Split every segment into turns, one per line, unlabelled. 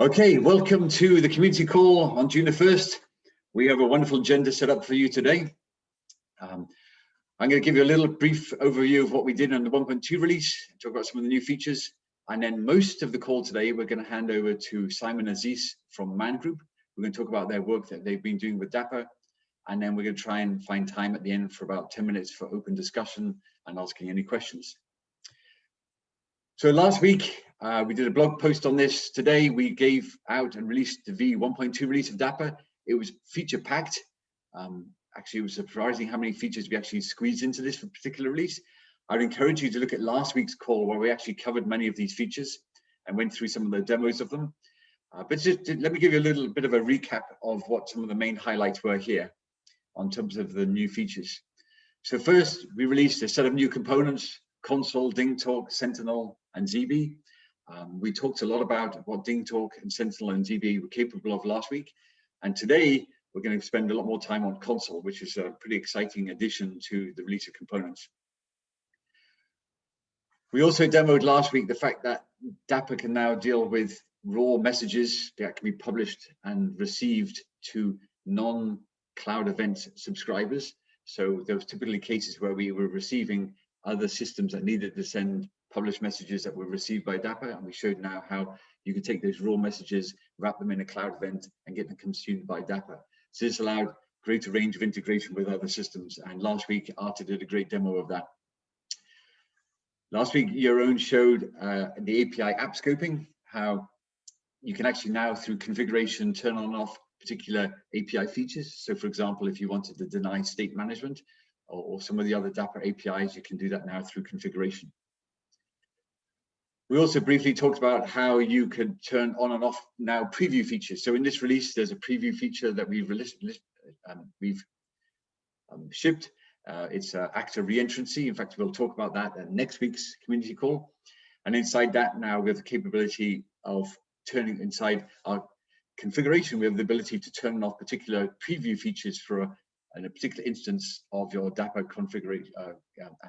Okay, welcome to the community call on June the 1st. We have a wonderful agenda set up for you today. I'm going to give you a little brief overview of what we did on the 1.2 release, talk about some of the new features, and then most of the call today we're going to hand over to Simon and Aziz from Man Group. We're going to talk about their work that they've been doing with Dapr, and then we're going to try and find time at the end for about 10 minutes for open discussion and asking any questions. So last week, we did a blog post on this. Today, we gave out and released the V1.2 release of Dapr. It was feature-packed. Actually, it was surprising how many features we actually squeezed into this particular release. I'd encourage you to look at last week's call where we actually covered many of these features and went through some of the demos of them. But just let me give you a little bit of a recap of what some of the main highlights were here on terms of the new features. So first, we released a set of new components: Consul, DingTalk, Sentinel, and ZB. We talked a lot about what DingTalk and Sentinel and ZB were capable of last week. And today, we're going to spend a lot more time on Consul, which is a pretty exciting addition to the release of components. We also demoed last week the fact that Dapr can now deal with raw messages that can be published and received to non-cloud event subscribers. So there was typically cases where we were receiving other systems that needed to send published messages that were received by Dapr, and we showed now how you can take those raw messages, wrap them in a cloud event, and get them consumed by Dapr. So this allowed greater range of integration with other systems, and last week Arta did a great demo of that. Last week, Jeroen showed the API app scoping, how you can actually now, through configuration, turn on and off particular API features. So for example, if you wanted to deny state management or some of the other Dapr APIs, you can do that now through configuration. We also briefly talked about how you could turn on and off now preview features. So in this release, there's a preview feature that we've shipped. It's actor reentrancy. In fact, we'll talk about that at next week's community call. And inside that now, we have the capability of turning inside our configuration. We have the ability to turn off particular preview features for a particular instance of your Dapr configuration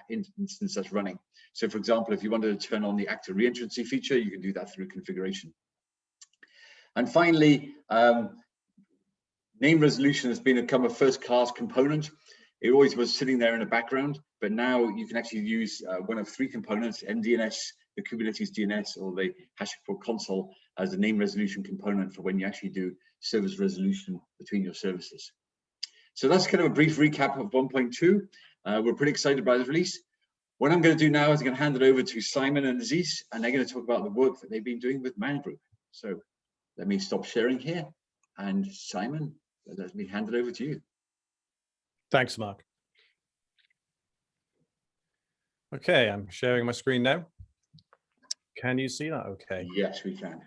instance that's running. So for example, if you wanted to turn on the actor reentrancy feature, you can do that through configuration. And finally, name resolution has become a first-class component. It always was sitting there in the background, but now you can actually use one of three components: MDNS, the Kubernetes DNS, or the Hashicorp Consul as a name resolution component for when you actually do service resolution between your services. So that's kind of a brief recap of 1.2. We're pretty excited by the release. What I'm going to do now is I'm going to hand it over to Simon and Aziz, and they're going to talk about the work that they've been doing with Man Group. So let me stop sharing here. And Simon, let me hand it over to you.
Thanks, Mark. Okay, I'm sharing my screen now. Can you see that okay?
Yes, we can.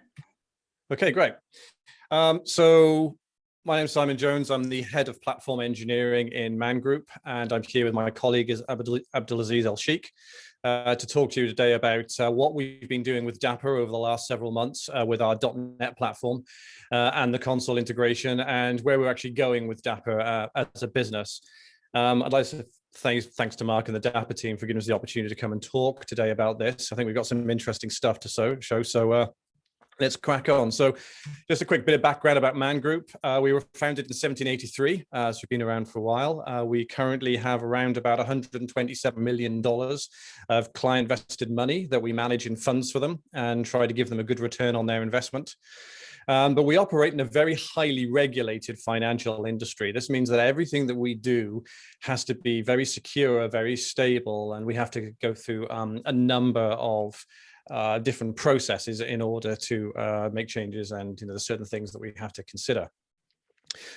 Okay, great. So my name is Simon Jones. I'm the head of platform engineering in Man Group, and I'm here with my colleague Abdulaziz El-Sheikh to talk to you today about what we've been doing with Dapr over the last several months with our .NET platform and the console integration, and where we're actually going with Dapr as a business. I'd like to thanks to Mark and the Dapr team for giving us the opportunity to come and talk today about this. I think we've got some interesting stuff to show, so let's crack on. So just a quick bit of background about Man Group. We were founded in 1783, so we've been around for a while. We currently have around about $127 million of client vested money that we manage in funds for them and try to give them a good return on their investment. But we operate in a very highly regulated financial industry. This means that everything that we do has to be very secure, very stable, and we have to go through a number of different processes in order to make changes, and there's certain things that we have to consider.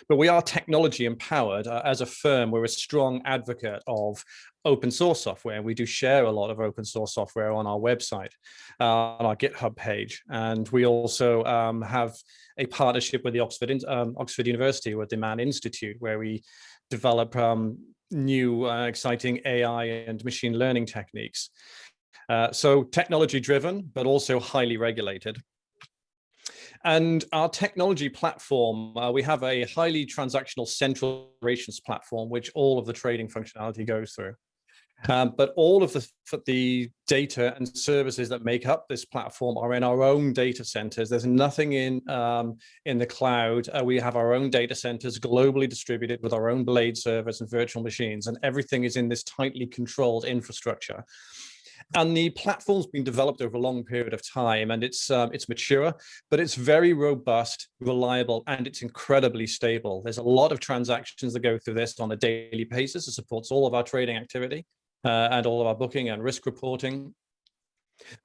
But we are technology empowered. As a firm, we're a strong advocate of open source software. We do share a lot of open source software on our website, on our GitHub page. And we also have a partnership with the Oxford University, with the Man Institute, where we develop new exciting AI and machine learning techniques. So technology driven, but also highly regulated. And our technology platform, we have a highly transactional central operations platform, which all of the trading functionality goes through. But all of the data and services that make up this platform are in our own data centers. There's nothing in the cloud. We have our own data centers globally distributed with our own blade servers and virtual machines, and everything is in this tightly controlled infrastructure. And the platform's been developed over a long period of time, and it's mature, but it's very robust, reliable, and it's incredibly stable. There's a lot of transactions that go through this on a daily basis. It supports all of our trading activity and all of our booking and risk reporting.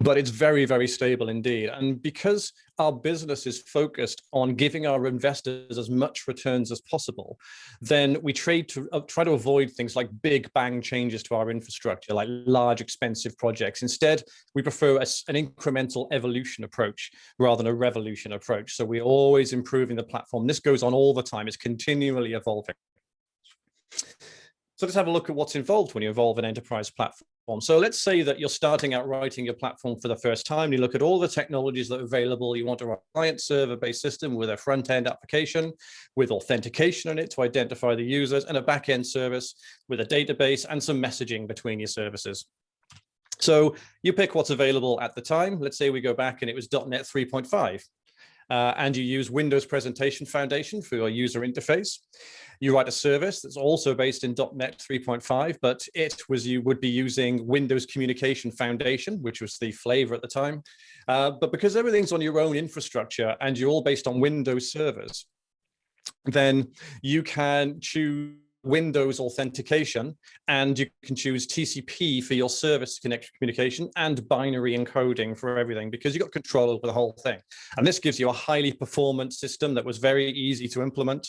But it's very, very stable indeed. And because our business is focused on giving our investors as much returns as possible, then we try to avoid things like big bang changes to our infrastructure, like large, expensive projects. Instead, we prefer an incremental evolution approach rather than a revolution approach. So we're always improving the platform. This goes on all the time. It's continually evolving. So let's have a look at what's involved when you evolve an enterprise platform. So let's say that you're starting out writing your platform for the first time. You look at all the technologies that are available. You want to write a client-server-based system with a front-end application with authentication in it to identify the users, and a back-end service with a database and some messaging between your services. So you pick what's available at the time. Let's say we go back and it was .NET 3.5. And you use Windows Presentation Foundation for your user interface. You write a service that's also based in .NET 3.5, but you would be using Windows Communication Foundation, which was the flavor at the time. But because everything's on your own infrastructure and you're all based on Windows servers, then you can choose Windows authentication, and you can choose TCP for your service communication and binary encoding for everything, because you've got control over the whole thing. And this gives you a highly performant system that was very easy to implement.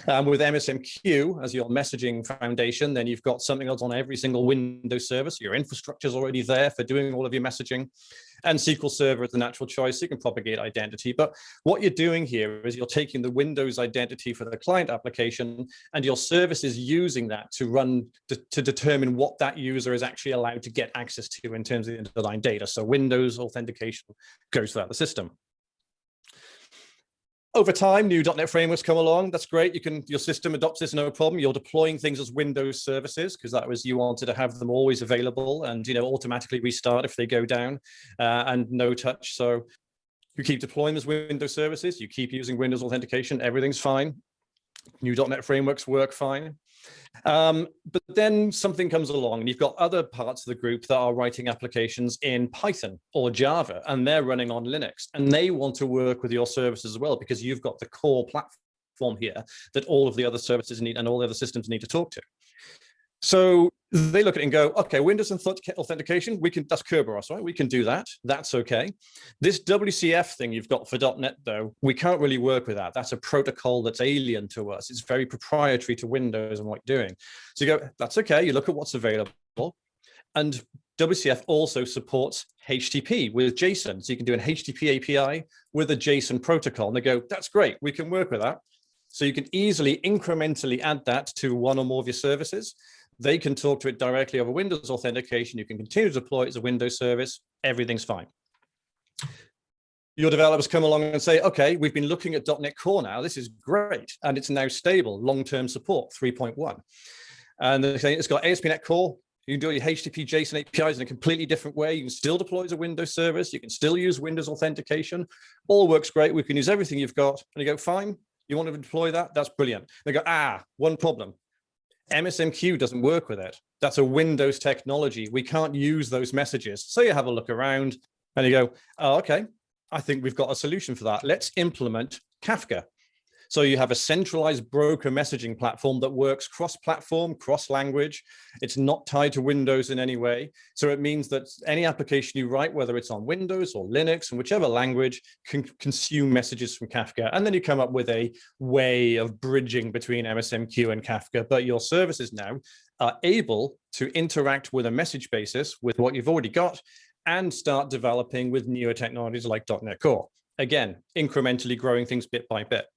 With MSMQ as your messaging foundation, then you've got something else on every single Windows service. Your infrastructure is already there for doing all of your messaging. And SQL Server is the natural choice. You can propagate identity. But what you're doing here is you're taking the Windows identity for the client application, and your service is using that to determine what that user is actually allowed to get access to in terms of the underlying data. So Windows authentication goes throughout the system. Over time, new .NET frameworks come along. That's great. Your system adopts this, no problem. You're deploying things as Windows services because that was, you wanted to have them always available and automatically restart if they go down and no touch. So you keep deploying as Windows services. You keep using Windows authentication. Everything's fine. New .NET frameworks work fine. But then something comes along and you've got other parts of the group that are writing applications in Python or Java, and they're running on Linux, and they want to work with your services as well, because you've got the core platform here that all of the other services need and all the other systems need to talk to. So they look at it and go, okay, Windows authentication, that's Kerberos, right? We can do that. That's okay. This WCF thing you've got for .NET, though, we can't really work with that. That's a protocol that's alien to us. It's very proprietary to Windows and what you're doing. So you go, that's okay. You look at what's available. And WCF also supports HTTP with JSON. So you can do an HTTP API with a JSON protocol. And they go, that's great. We can work with that. So you can easily incrementally add that to one or more of your services. They can talk to it directly over Windows authentication. You can continue to deploy it as a Windows service. Everything's fine. Your developers come along and say, okay, we've been looking at .NET Core now. This is great. And it's now stable, long-term support, 3.1. And they're saying it's got ASP.NET Core. You can do your HTTP JSON APIs in a completely different way. You can still deploy as a Windows service. You can still use Windows authentication. All works great. We can use everything you've got. And you go, fine. You want to deploy that? That's brilliant. They go, one problem. MSMQ doesn't work with it. That's a Windows technology. We can't use those messages. So you have a look around and you go, oh, okay, I think we've got a solution for that. Let's implement Kafka. So you have a centralized broker messaging platform that works cross-platform, cross-language. It's not tied to Windows in any way. So it means that any application you write, whether it's on Windows or Linux, and whichever language, can consume messages from Kafka. And then you come up with a way of bridging between MSMQ and Kafka. But your services now are able to interact with a message basis with what you've already got and start developing with newer technologies like .NET Core. Again, incrementally growing things bit by bit.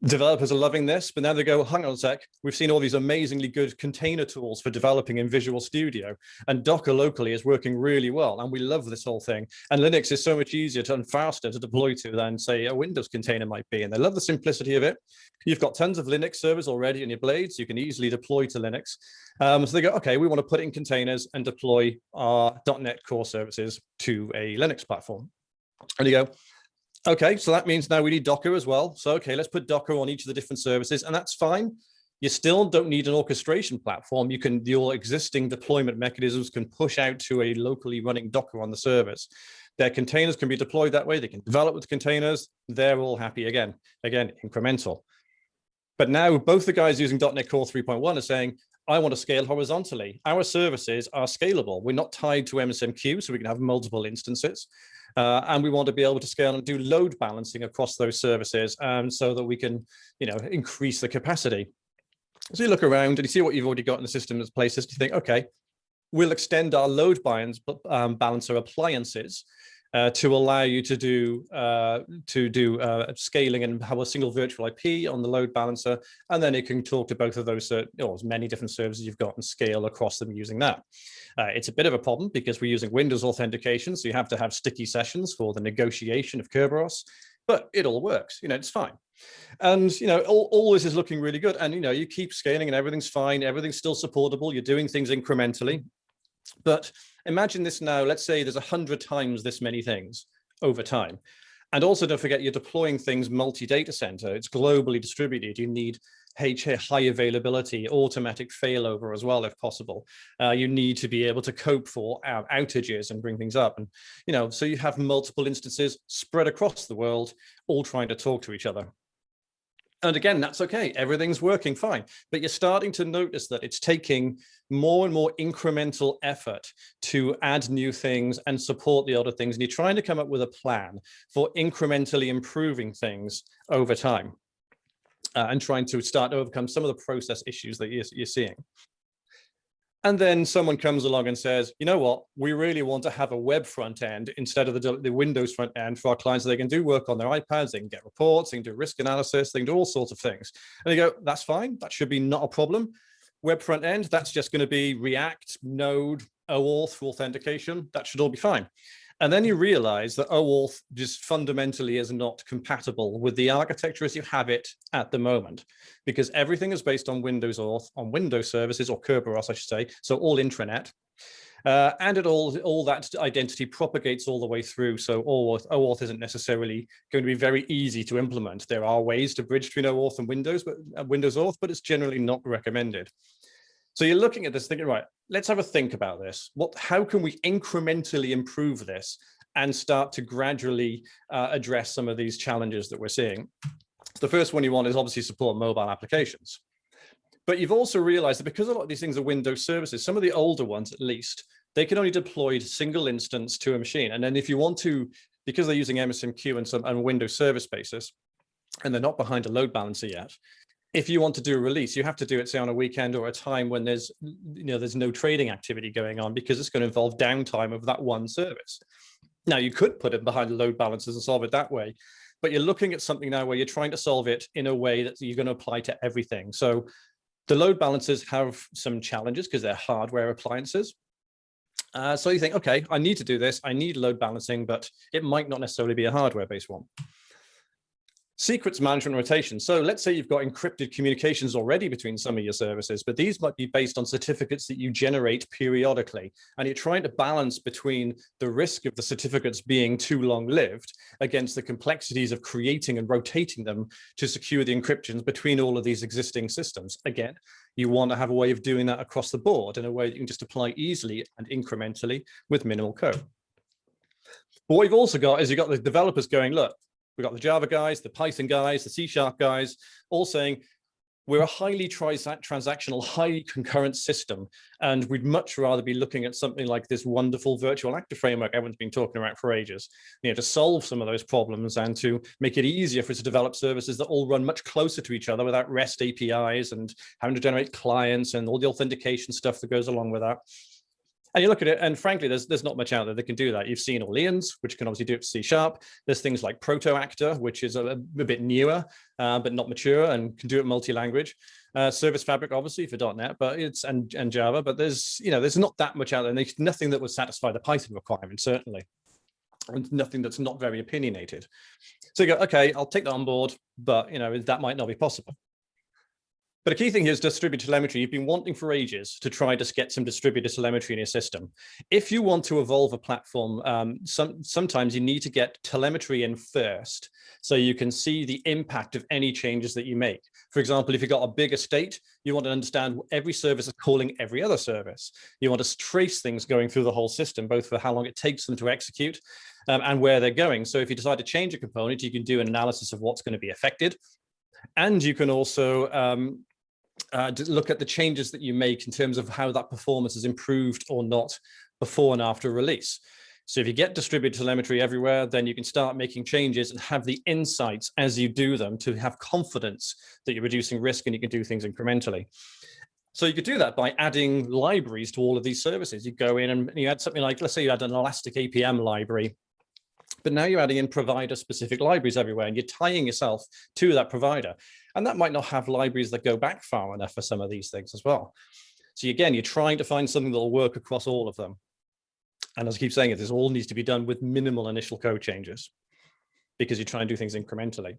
Developers are loving this, but now they go, hang on a sec, we've seen all these amazingly good container tools for developing in Visual Studio, and Docker locally is working really well, and we love this whole thing. And Linux is so much easier and faster to deploy to than, say, a Windows container might be, and they love the simplicity of it. You've got tons of Linux servers already in your blades, you can easily deploy to Linux. So they go, okay, we want to put it in containers and deploy our .NET Core services to a Linux platform. And you go, okay, so that means now we need Docker as well. So, okay, let's put Docker on each of the different services, and that's fine. You still don't need an orchestration platform. Your existing deployment mechanisms can push out to a locally running Docker on the servers. Their containers can be deployed that way. They can develop with containers. They're all happy again, incremental. But now both the guys using .NET Core 3.1 are saying, I want to scale horizontally. Our services are scalable. We're not tied to MSMQ, so we can have multiple instances. And we want to be able to scale and do load balancing across those services, so that we can, increase the capacity. So you look around and you see what you've already got in the system as places. You think, okay, we'll extend our load balancer appliances to allow you to do scaling and have a single virtual IP on the load balancer, and then it can talk to both of those, as many different services you've got and scale across them using that. It's a bit of a problem because we're using Windows authentication, so you have to have sticky sessions for the negotiation of Kerberos, but it all works. It's fine. And all this is looking really good. And you keep scaling and everything's fine. Everything's still supportable. You're doing things incrementally. But imagine this now, let's say there's 100 times this many things over time. And also don't forget, you're deploying things multi-data center. It's globally distributed. You need high availability, automatic failover as well, if possible. You need to be able to cope for outages and bring things up. And, so you have multiple instances spread across the world, all trying to talk to each other. And again, that's okay. Everything's working fine. But you're starting to notice that it's taking more and more incremental effort to add new things and support the other things. And you're trying to come up with a plan for incrementally improving things over time, and trying to start to overcome some of the process issues that you're seeing. And then someone comes along and says, you know what, we really want to have a web front end instead of the Windows front end for our clients, so they can do work on their iPads, they can get reports, they can do risk analysis, they can do all sorts of things. And they go, that's fine, that should be not a problem. Web front end, that's just going to be React, Node, OAuth for authentication, that should all be fine. And then you realize that OAuth just fundamentally is not compatible with the architecture as you have it at the moment, because everything is based on Windows Auth, on Windows services, or Kerberos, I should say, so all intranet. And all that identity propagates all the way through. So OAuth isn't necessarily going to be very easy to implement. There are ways to bridge between OAuth and Windows, but Windows Auth, but it's generally not recommended. So you're looking at this thinking, right, let's have a think about this. How can we incrementally improve this and start to gradually address some of these challenges that we're seeing? The first one you want is obviously support mobile applications. But you've also realized that because a lot of these things are Windows services, some of the older ones at least, they can only deploy single instance to a machine. And then if you want to, because they're using MSMQ and Windows service basis, and they're not behind a load balancer yet, if you want to do a release, you have to do it, say, on a weekend or a time when there's no trading activity going on, because it's going to involve downtime of that one service. Now, you could put it behind the load balancers and solve it that way, but you're looking at something now where you're trying to solve it in a way that you're going to apply to everything. So the load balancers have some challenges because they're hardware appliances. So you think, okay, I need to do this. I need load balancing, but it might not necessarily be a hardware-based one. Secrets management rotation. So let's say you've got encrypted communications already between some of your services, but these might be based on certificates that you generate periodically. And you're trying to balance between the risk of the certificates being too long-lived against the complexities of creating and rotating them to secure the encryptions between all of these existing systems. Again, you want to have a way of doing that across the board in a way that you can just apply easily and incrementally with minimal code. But what you've also got is you've got the developers going, look, we've got the Java guys, the Python guys, the C# guys, all saying, we're a highly transactional, highly concurrent system, and we'd much rather be looking at something like this wonderful virtual actor framework everyone's been talking about for ages, to solve some of those problems and to make it easier for us to develop services that all run much closer to each other without REST APIs and having to generate clients and all the authentication stuff that goes along with that. And you look at it, and frankly, there's not much out there that can do that. You've seen Orleans, which can obviously do it to C#. There's things like Proto-Actor, which is a bit newer, but not mature and can do it multi-language. Service Fabric, obviously, for .NET, but it's and Java. But there's not that much out there. And there's nothing that would satisfy the Python requirement, certainly, and nothing that's not very opinionated. So you go, okay, I'll take that on board, but that might not be possible. But a key thing here is distributed telemetry. You've been wanting for ages to try to get some distributed telemetry in your system. If you want to evolve a platform, sometimes you need to get telemetry in first so you can see the impact of any changes that you make. For example, if you've got a big estate, you want to understand every service is calling every other service. You want to trace things going through the whole system, both for how long it takes them to execute and where they're going. So if you decide to change a component, you can do an analysis of what's going to be affected. And you can also look at the changes that you make in terms of how that performance is improved or not before and after release. So if you get distributed telemetry everywhere, then you can start making changes and have the insights as you do them to have confidence that you're reducing risk and you can do things incrementally. So you could do that by adding libraries to all of these services. You go in and you add something like, let's say you had an Elastic APM library, but now you're adding in provider-specific libraries everywhere, and you're tying yourself to that provider. And that might not have libraries that go back far enough for some of these things as well. So again, you're trying to find something that will work across all of them. And as I keep saying, this all needs to be done with minimal initial code changes because you try and do things incrementally.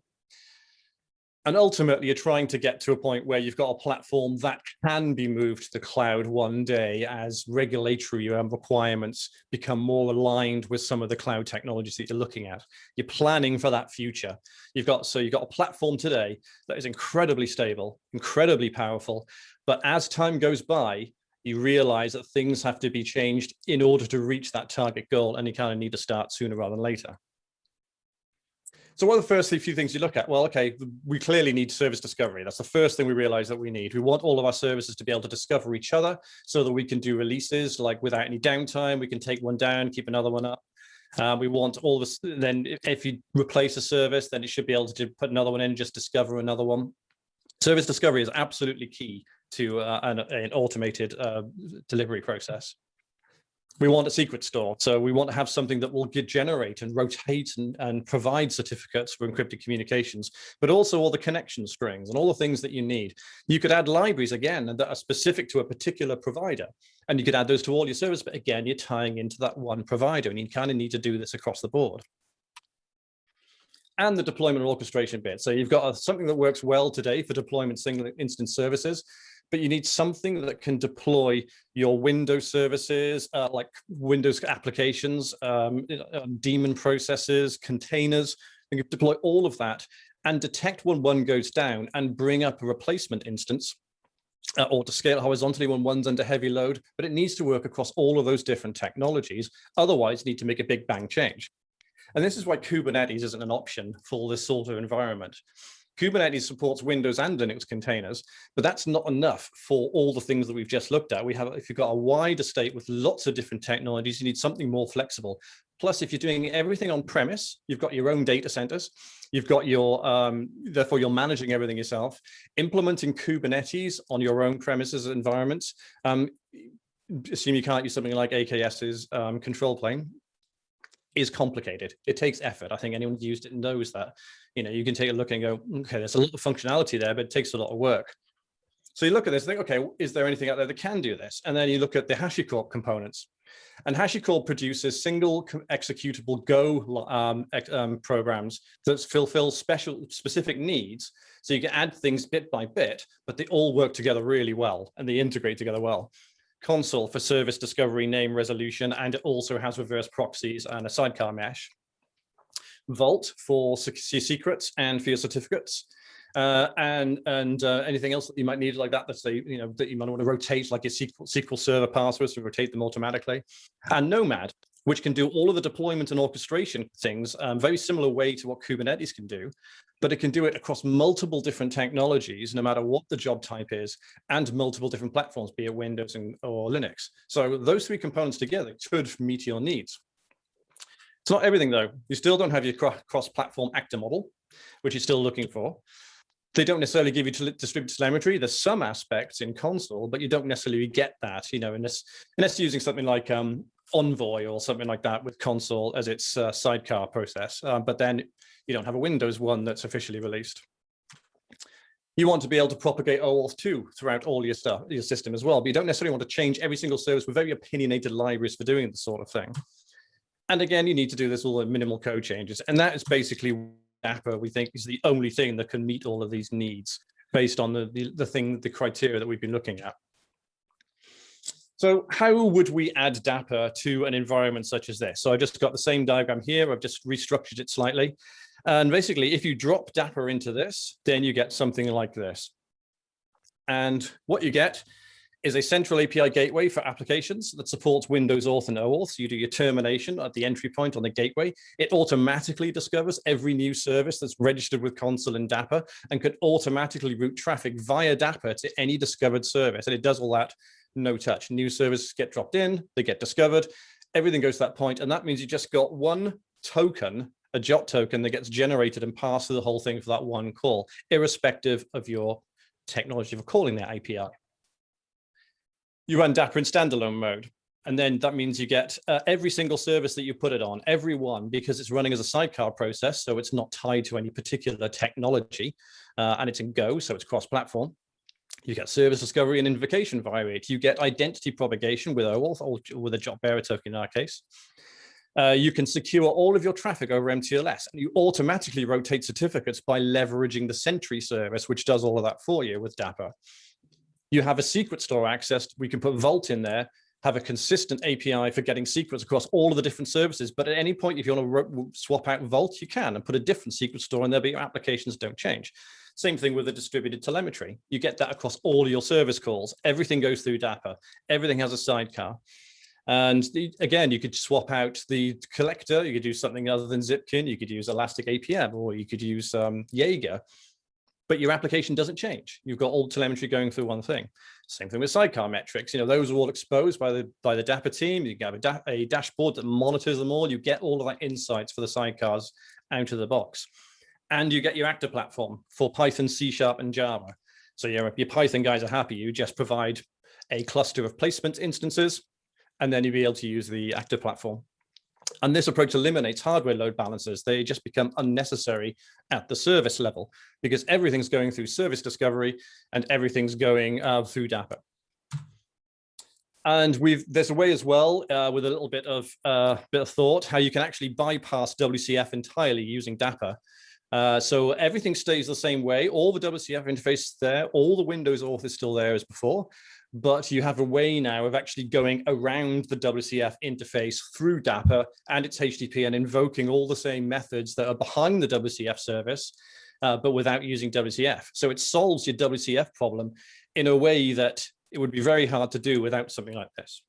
And ultimately, you're trying to get to a point where you've got a platform that can be moved to the cloud one day as regulatory requirements become more aligned with some of the cloud technologies that you're looking at. You're planning for that future. You've got a platform today that is incredibly stable, incredibly powerful, but as time goes by, you realize that things have to be changed in order to reach that target goal, and you kind of need to start sooner rather than later. So what are the first few things you look at? Well, okay, we clearly need service discovery. That's the first thing we realize that we need. We want all of our services to be able to discover each other so that we can do releases like without any downtime. We can take one down, keep another one up. We want all this, then if you replace a service, then it should be able to put another one in, just discover another one. Service discovery is absolutely key to an automated delivery process. We want a secret store. So we want to have something that will generate and rotate and provide certificates for encrypted communications, but also all the connection strings and all the things that you need. You could add libraries, again, that are specific to a particular provider, and you could add those to all your services, but again, you're tying into that one provider, and you kind of need to do this across the board. And the deployment and orchestration bit. So you've got something that works well today for deployment single instance services, but you need something that can deploy your Windows services, like Windows applications, daemon processes, containers. You can deploy all of that and detect when one goes down and bring up a replacement instance or to scale horizontally when one's under heavy load, but it needs to work across all of those different technologies. Otherwise, you need to make a big bang change. And this is why Kubernetes isn't an option for this sort of environment. Kubernetes supports Windows and Linux containers, but that's not enough for all the things that we've just looked at. If you've got a wide estate with lots of different technologies, you need something more flexible. Plus, if you're doing everything on premise, you've got your own data centers, you've got your, therefore you're managing everything yourself. Implementing Kubernetes on your own premises environments, assume you can't use something like AKS's control plane, is complicated. It takes effort. I think anyone who's used it knows that. You can take a look and go, okay, there's a lot of functionality there, but it takes a lot of work. So you look at this, think, okay, is there anything out there that can do this? And then you look at the Hashicorp components. And Hashicorp produces single executable Go programs that fulfill specific needs. So you can add things bit by bit, but they all work together really well and they integrate together well. Consul for service discovery, name resolution, and it also has reverse proxies and a sidecar mesh. Vault for your secrets and for your certificates, and anything else that you might need like that. Let's say that you might want to rotate, like your SQL Server passwords, to rotate them automatically. And Nomad, which can do all of the deployment and orchestration things, very similar way to what Kubernetes can do, but it can do it across multiple different technologies, no matter what the job type is, and multiple different platforms, be it Windows or Linux. So those three components together should meet your needs. It's not everything, though. You still don't have your cross-platform actor model, which you're still looking for. They don't necessarily give you distributed telemetry. There's some aspects in console, but you don't necessarily get that, unless you're using something like Envoy or something like that with console as its sidecar process. But then you don't have a Windows one that's officially released. You want to be able to propagate OAuth 2 throughout all your system as well, but you don't necessarily want to change every single service with very opinionated libraries for doing this sort of thing. And again, you need to do this all in minimal code changes. And that is basically Dapr, we think, is the only thing that can meet all of these needs based on the criteria that we've been looking at. So how would we add Dapr to an environment such as this? So I just got the same diagram here. I've just restructured it slightly. And basically, if you drop Dapr into this, then you get something like this. And what you get is a central API gateway for applications that supports Windows Auth and OAuth. So you do your termination at the entry point on the gateway. It automatically discovers every new service that's registered with Consul and Dapr and can automatically route traffic via Dapr to any discovered service. And it does all that no touch. New services get dropped in, they get discovered, everything goes to that point. And that means you just got one token, a JOT token that gets generated and passed through the whole thing for that one call, irrespective of your technology for calling that API. You run Dapr in standalone mode, and then that means you get every single service that you put it on, every one, because it's running as a sidecar process, so it's not tied to any particular technology, and it's in Go, so it's cross-platform. You get service discovery and invocation via it. You get identity propagation with OAuth, or with a JOT bearer token in our case. You can secure all of your traffic over MTLS, and you automatically rotate certificates by leveraging the Sentry service, which does all of that for you with Dapr. You have a secret store access. We can put Vault in there, have a consistent API for getting secrets across all of the different services. But at any point, if you want to swap out Vault, you can, and put a different secret store in there, but your applications don't change. Same thing with the distributed telemetry. You get that across all your service calls. Everything goes through Dapr. Everything has a sidecar. And again, you could swap out the collector. You could do something other than Zipkin. You could use Elastic APM, or you could use Jaeger. But your application doesn't change. You've got all telemetry going through one thing. Same thing with sidecar metrics. Those are all exposed by the Dapr team. You can have a dashboard that monitors them all. You get all of that insights for the sidecars out of the box. And you get your actor platform for Python, C#, and Java. So your Python guys are happy. You just provide a cluster of placement instances, and then you'll be able to use the actor platform. And this approach eliminates hardware load balancers. They just become unnecessary at the service level because everything's going through service discovery and everything's going through Dapr. And there's a way as well with a little bit of thought how you can actually bypass WCF entirely using Dapr. So everything stays the same way. All the WCF interface is there. All the Windows Auth is still there as before. But you have a way now of actually going around the WCF interface through Dapr and its HTTP and invoking all the same methods that are behind the WCF service, but without using WCF. So it solves your WCF problem in a way that it would be very hard to do without something like this.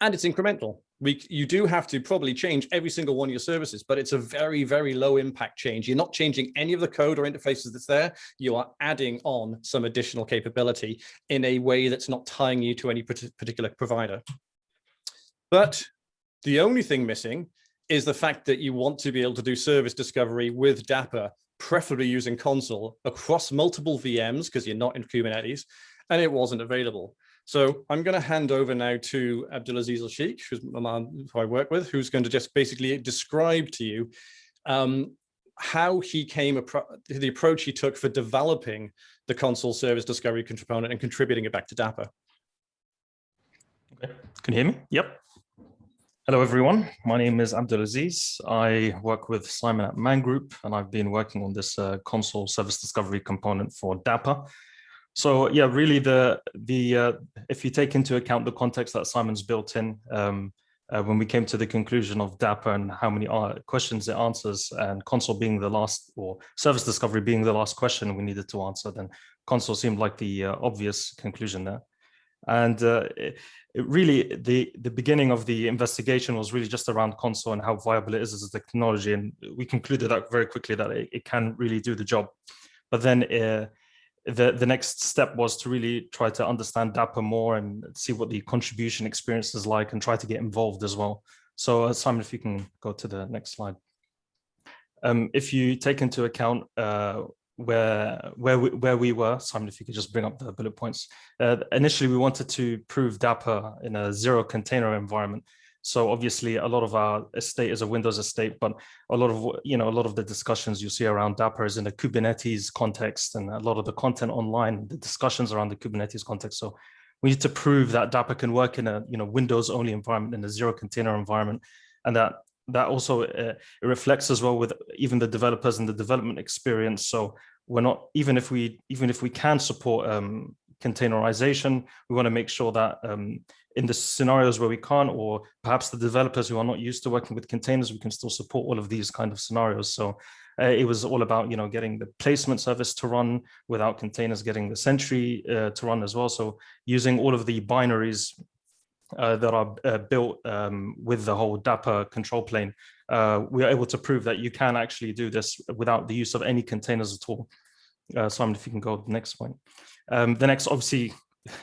And it's incremental. You do have to probably change every single one of your services, but it's a very, very low impact change. You're not changing any of the code or interfaces that's there. You are adding on some additional capability in a way that's not tying you to any particular provider. But the only thing missing is the fact that you want to be able to do service discovery with Dapr, preferably using Consul across multiple VMs because you're not in Kubernetes, and it wasn't available. So I'm going to hand over now to Abdulaziz Al-Sheikh, who's who I work with, who's going to just basically describe to you how he the approach he took for developing the Consul service discovery component and contributing it back to Dapr.
Okay. Can you hear me? Yep. Hello, everyone. My name is Abdulaziz. I work with Simon at Man Group, and I've been working on this Consul service discovery component for Dapr. So yeah, really if you take into account the context that Simon's built in, when we came to the conclusion of Dapr and how many questions it answers, and Consul being the last, or service discovery being the last question we needed to answer, then Consul seemed like the obvious conclusion there. And really, the beginning of the investigation was really just around Consul and how viable it is as a technology. And we concluded that very quickly that it can really do the job. But then the next step was to really try to understand Dapr more and see what the contribution experience is like and try to get involved as well. So Simon, if you can go to the next slide. If you take into account where we were. Simon, if you could just bring up the bullet points. Initially, we wanted to prove Dapr in a zero container environment. So obviously, a lot of our estate is a Windows estate, but a lot of the discussions you see around Dapr is in the Kubernetes context, and a lot of the content online, the discussions around the Kubernetes context. So we need to prove that Dapr can work in a Windows only environment, in a zero container environment, and that also it reflects as well with even the developers and the development experience. So we're not, even if we can support containerization, we want to make sure that in the scenarios where we can't, or perhaps the developers who are not used to working with containers, we can still support all of these kind of scenarios. So it was all about getting the placement service to run without containers, getting the Sentry to run as well. So using all of the binaries that are built with the whole Dapr control plane, we are able to prove that you can actually do this without the use of any containers at all. Simon, if you can go to the next point. The next, obviously,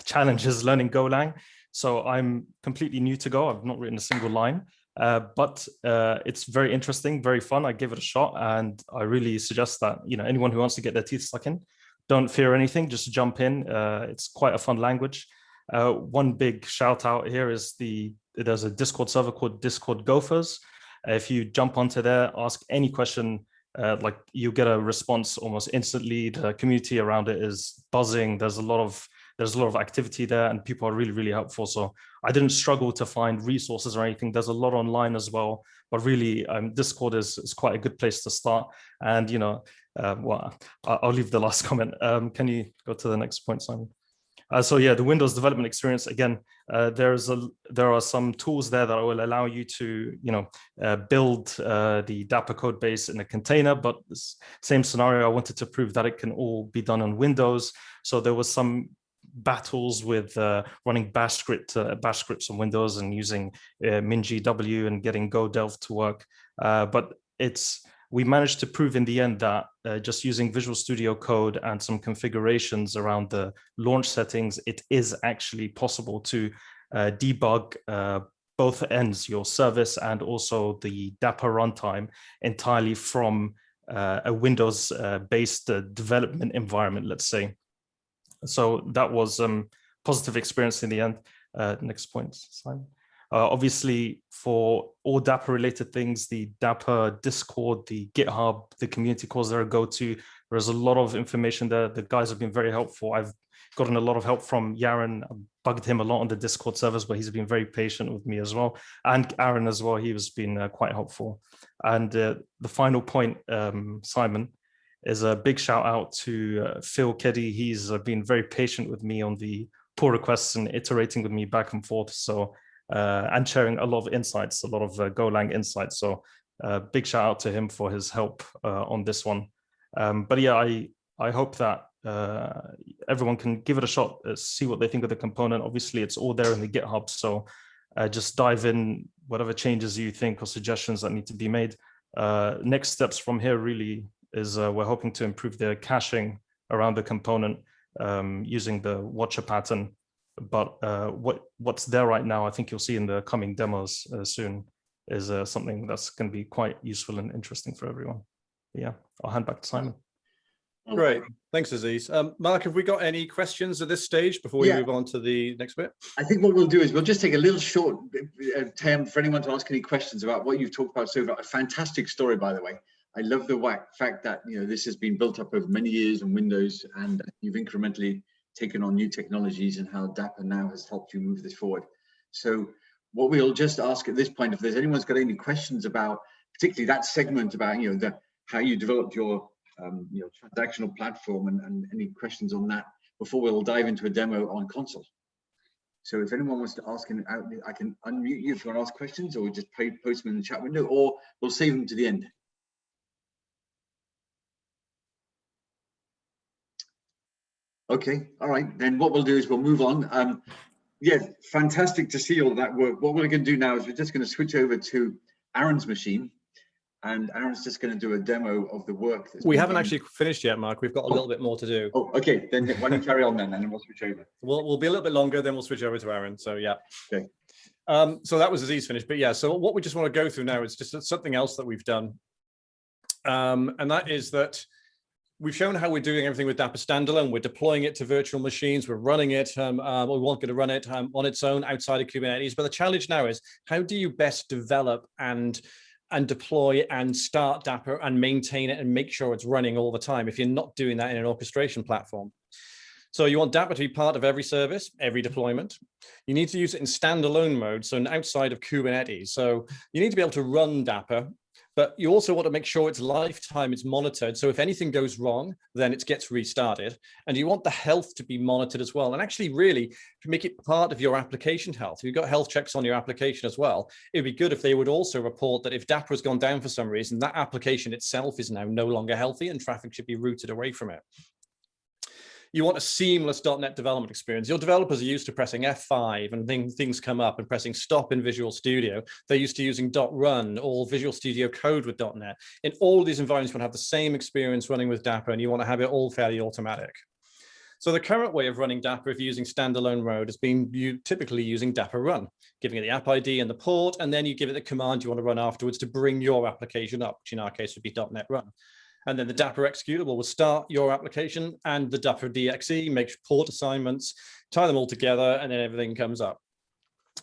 challenge is learning Golang. So I'm completely new to Go. I've not written a single line, but it's very interesting, very fun. I gave it a shot, and I really suggest that anyone who wants to get their teeth stuck in, don't fear anything, just jump in. It's quite a fun language. One big shout out here is there's a Discord server called Discord Gophers. If you jump onto there, ask any question, like you get a response almost instantly. The community around it is buzzing. There's a lot of activity there, and people are really, really helpful. So I didn't struggle to find resources or anything. There's a lot online as well, but really Discord is quite a good place to start. And well, I'll leave the last comment. Can you go to the next point, Simon? So yeah, the Windows development experience, again, there are some tools there that will allow you to build the Dapr code base in a container, but this same scenario, I wanted to prove that it can all be done on Windows. So there was some battles with running bash scripts on Windows and using MinGW and getting GoDelve to work. But we managed to prove in the end that just using Visual Studio Code and some configurations around the launch settings, it is actually possible to debug both ends, your service and also the Dapr runtime, entirely from a Windows-based development environment, let's say. So that was positive experience in the end. Next point, Simon. Obviously, for all Dapr related things, the Dapr Discord, the GitHub, the community calls are a go-to. There's a lot of information there. The guys have been very helpful. I've gotten a lot of help from Yaron. I bugged him a lot on the Discord servers, but he's been very patient with me as well. And Aaron as well, he has been quite helpful. And the final point, Simon, is a big shout out to Phil Keddy. He's been very patient with me on the pull requests and iterating with me back and forth. So, and sharing a lot of insights, a lot of Golang insights. So big shout out to him for his help on this one. But yeah, I hope that everyone can give it a shot, see what they think of the component. Obviously, it's all there in the GitHub. So just dive in, whatever changes you think or suggestions that need to be made. Next steps from here really is we're hoping to improve the caching around the component using the watcher pattern. But what's there right now, I think you'll see in the coming demos soon, is something that's going to be quite useful and interesting for everyone. Yeah, I'll hand back to Simon.
Great, thanks, Aziz. Mark, have we got any questions at this stage before we move on to the next bit?
I think what we'll do is we'll just take a little short time for anyone to ask any questions about what you've talked about so far. A fantastic story, by the way. I love the fact that this has been built up over many years on Windows, and you've incrementally taken on new technologies, and how Dapr now has helped you move this forward. So what we'll just ask at this point, if there's anyone's got any questions about particularly that segment about how you developed your transactional platform, and any questions on that before we'll dive into a demo on console. So if anyone wants to ask, I can unmute you if you want to ask questions, or just post them in the chat window, or we'll save them to the end. Okay, all right, then what we'll do is we'll move on. Yeah, fantastic to see all that work. What we're going to do now is we're just going to switch over to Aaron's machine, and Aaron's just going to do a demo of the work.
We haven't actually finished yet, Mark. We've got a little bit more to do.
Oh, okay, then why don't you carry on then, and then we'll switch over.
We'll be a little bit longer, then we'll switch over to Aaron, so yeah.
Okay.
So that was Aziz finished, but yeah, so what we just want to go through now is just something else that we've done. And that is that we've shown how we're doing everything with Dapr standalone. We're deploying it to virtual machines. We're running it. We want to run it on its own outside of Kubernetes. But the challenge now is, how do you best develop and deploy and start Dapr and maintain it and make sure it's running all the time if you're not doing that in an orchestration platform? So you want Dapr to be part of every service, every deployment. You need to use it in standalone mode, so outside of Kubernetes. So you need to be able to run Dapr, but you also want to make sure its lifetime is monitored. So if anything goes wrong, then it gets restarted. And you want the health to be monitored as well. And actually really to make it part of your application health. If you've got health checks on your application as well, it'd be good if they would also report that if Dapr has gone down for some reason, that application itself is now no longer healthy and traffic should be routed away from it. You want a seamless .NET development experience. Your developers are used to pressing F5 and things come up and pressing stop in Visual Studio. They're used to using .run or Visual Studio Code with .NET. In all of these environments, you want to have the same experience running with Dapr, and you want to have it all fairly automatic. So the current way of running Dapr, if you're using standalone mode, has been typically using Dapr run, giving it the app ID and the port, and then you give it the command you want to run afterwards to bring your application up, which in our case would be .NET run. And then the Dapr executable will start your application, and the Dapr DXE makes port assignments, tie them all together, and then everything comes up.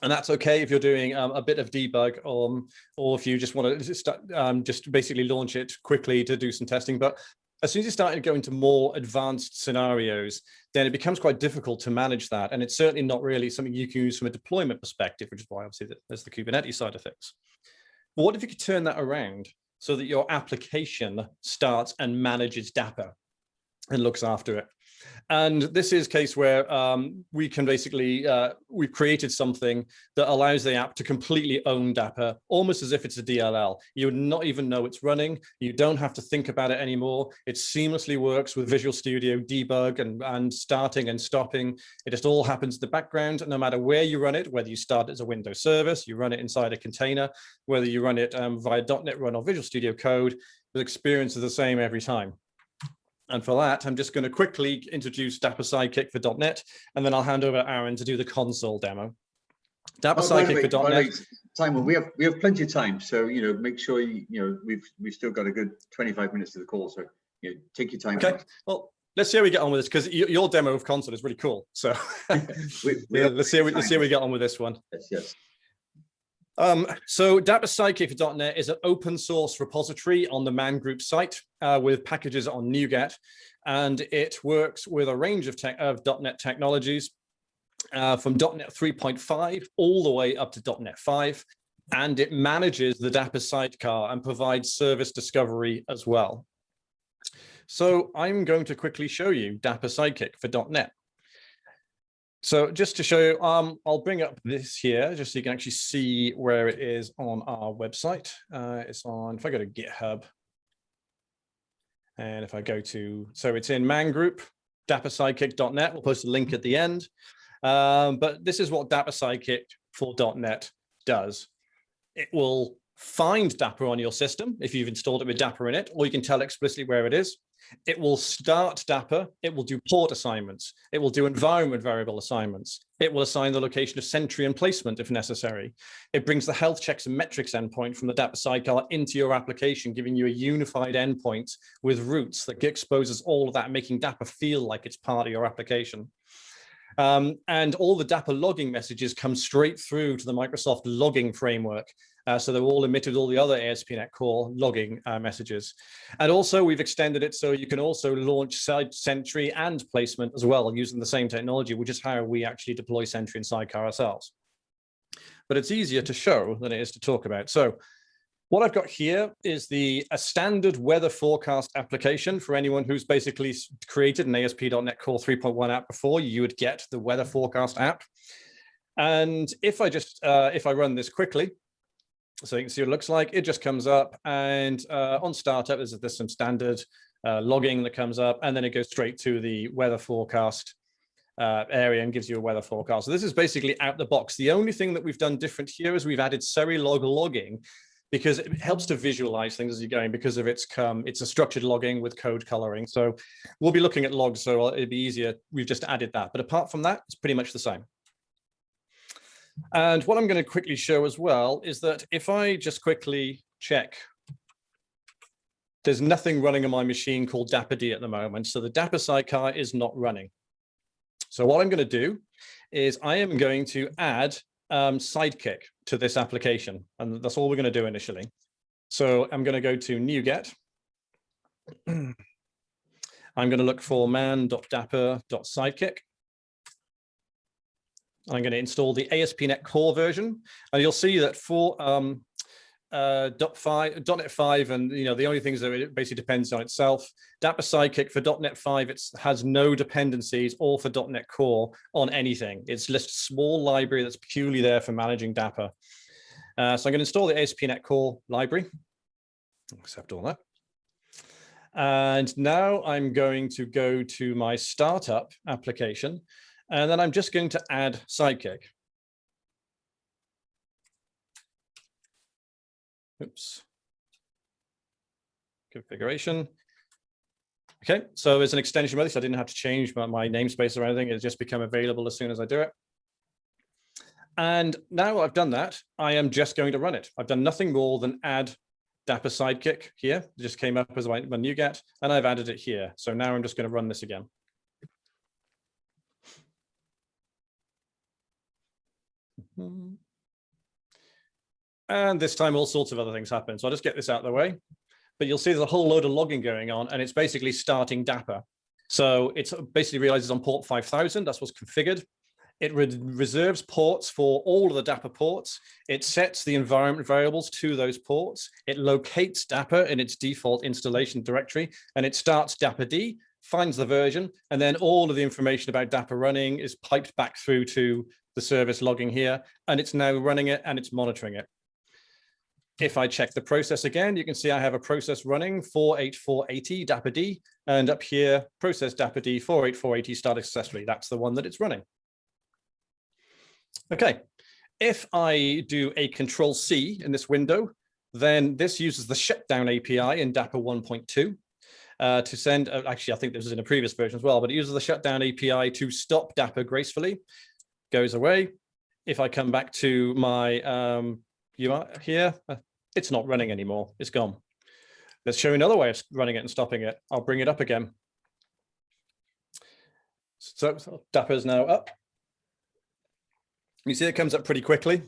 And that's okay if you're doing a bit of debug, or if you just want to just basically launch it quickly to do some testing. But as soon as you start to go into more advanced scenarios, then it becomes quite difficult to manage that. And it's certainly not really something you can use from a deployment perspective, which is why obviously there's the Kubernetes side of things. But what if you could turn that around so that your application starts and manages Dapr and looks after it? And this is a case where we can basically, we've created something that allows the app to completely own Dapr, almost as if it's a DLL. You would not even know it's running. You don't have to think about it anymore. It seamlessly works with Visual Studio debug and starting and stopping. It just all happens in the background, no matter where you run it, whether you start as a Windows service, you run it inside a container, whether you run it via .NET Run or Visual Studio Code, the experience is the same every time. And for that, I'm just going to quickly introduce Dapr Sidekick for .NET, and then I'll hand over to Aaron to do the console demo. Dapr Sidekick for .NET.
Simon, we have plenty of time, so make sure we've still got a good 25 minutes to the call, so take your time.
Okay. Well, let's see how we get on with this, because your demo of console is really cool. So let's see how we get on with this one.
Yes.
So Dapr Sidekick for .NET is an open source repository on the Man Group site with packages on NuGet, and it works with a range of .NET technologies from .NET 3.5 all the way up to .NET 5, and it manages the Dapr sidecar and provides service discovery as well. So I'm going to quickly show you Dapr Sidekick for .NET. So just to show you, I'll bring up this here just so you can actually see where it is on our website. It's on, if I go to GitHub, and if I go to, so it's in Man Group, daprsidekick.net. We'll post a link at the end. But this is what Dapr Sidekick for .NET does. It will find Dapr on your system if you've installed it with Dapr in it, or you can tell explicitly where it is. It will start Dapr. It will do port assignments. It will do environment variable assignments. It will assign the location of sentry and placement if necessary. It brings the health checks and metrics endpoint from the Dapr sidecar into your application, giving you a unified endpoint with routes that exposes all of that, making Dapr feel like it's part of your application. And all the Dapr logging messages come straight through to the Microsoft logging framework. So they're all emitted all the other ASP.NET Core logging messages. And also we've extended it so you can also launch Sentry and placement as well using the same technology, which is how we actually deploy Sentry and Sidecar ourselves. But it's easier to show than it is to talk about. So what I've got here is a standard weather forecast application for anyone who's basically created an ASP.NET Core 3.1 app before. You would get the weather forecast app. And if I run this quickly, so you can see what it looks like, it just comes up, and on startup, there's some standard logging that comes up, and then it goes straight to the weather forecast area and gives you a weather forecast. So this is basically out the box. The only thing that we've done different here is we've added Serilog logging, because it helps to visualize things as you're going, because of it's a structured logging with code coloring. So we'll be looking at logs, so it'd be easier. We've just added that. But apart from that, it's pretty much the same. And what I'm going to quickly show as well is that if I just quickly check there's nothing running on my machine called Dapr at the moment. So the Dapr sidecar is not running. So what I'm going to do is I am going to add sidekick to this application. And that's all we're going to do initially. So I'm going to go to NuGet. I'm going to look for man.dapr.sidekick. I'm going to install the ASP.NET Core version. And you'll see that for .NET 5, and the only things that it basically depends on itself. Dapr Sidekick for .NET 5, it has no dependencies, or for .NET Core on anything. It's just a small library that's purely there for managing Dapr. So I'm going to install the ASP.NET Core library. Accept all that. And now I'm going to go to my startup application, and then I'm just going to add Sidekick. Oops. Configuration. Okay, so there's an extension with this. I didn't have to change my namespace or anything. It's just become available as soon as I do it. And now I've done that, I am just going to run it. I've done nothing more than add Dapr Sidekick here. It just came up as my NuGet, and I've added it here. So now I'm just going to run this again. And this time all sorts of other things happen. So I'll just get this out of the way. But you'll see there's a whole load of logging going on, and it's basically starting Dapr. So it basically realizes on port 5000, that's what's configured. It reserves ports for all of the Dapr ports. It sets the environment variables to those ports. It locates Dapr in its default installation directory, and it starts Dapr, finds the version, and then all of the information about Dapr running is piped back through to the service logging here, and it's now running it and it's monitoring it. If I check the process again, you can see I have a process running 48480 Dapr, and up here, process Dapr 48480 started successfully. That's the one that it's running. Okay, if I do a Control-C in this window, then this uses the shutdown API in Dapr 1.2 to send, actually, I think this is in a previous version as well, but it uses the shutdown API to stop Dapr gracefully, goes away. If I come back to my UI here, it's not running anymore, it's gone. Let's show you another way of running it and stopping it. I'll bring it up again. So Dapr is now up. You see it comes up pretty quickly,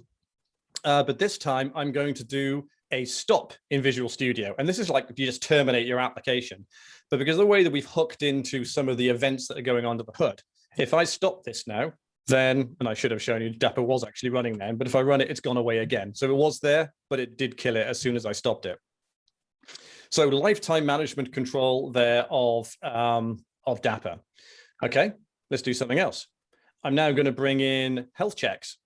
but this time I'm going to do a stop in Visual Studio. And this is like if you just terminate your application. But because of the way that we've hooked into some of the events that are going on under the hood, if I stop this now, then, and I should have shown you Dapr was actually running then, but if I run it, it's gone away again. So it was there, but it did kill it as soon as I stopped it. So lifetime management control there of Dapr. Okay, let's do something else. I'm now going to bring in health checks.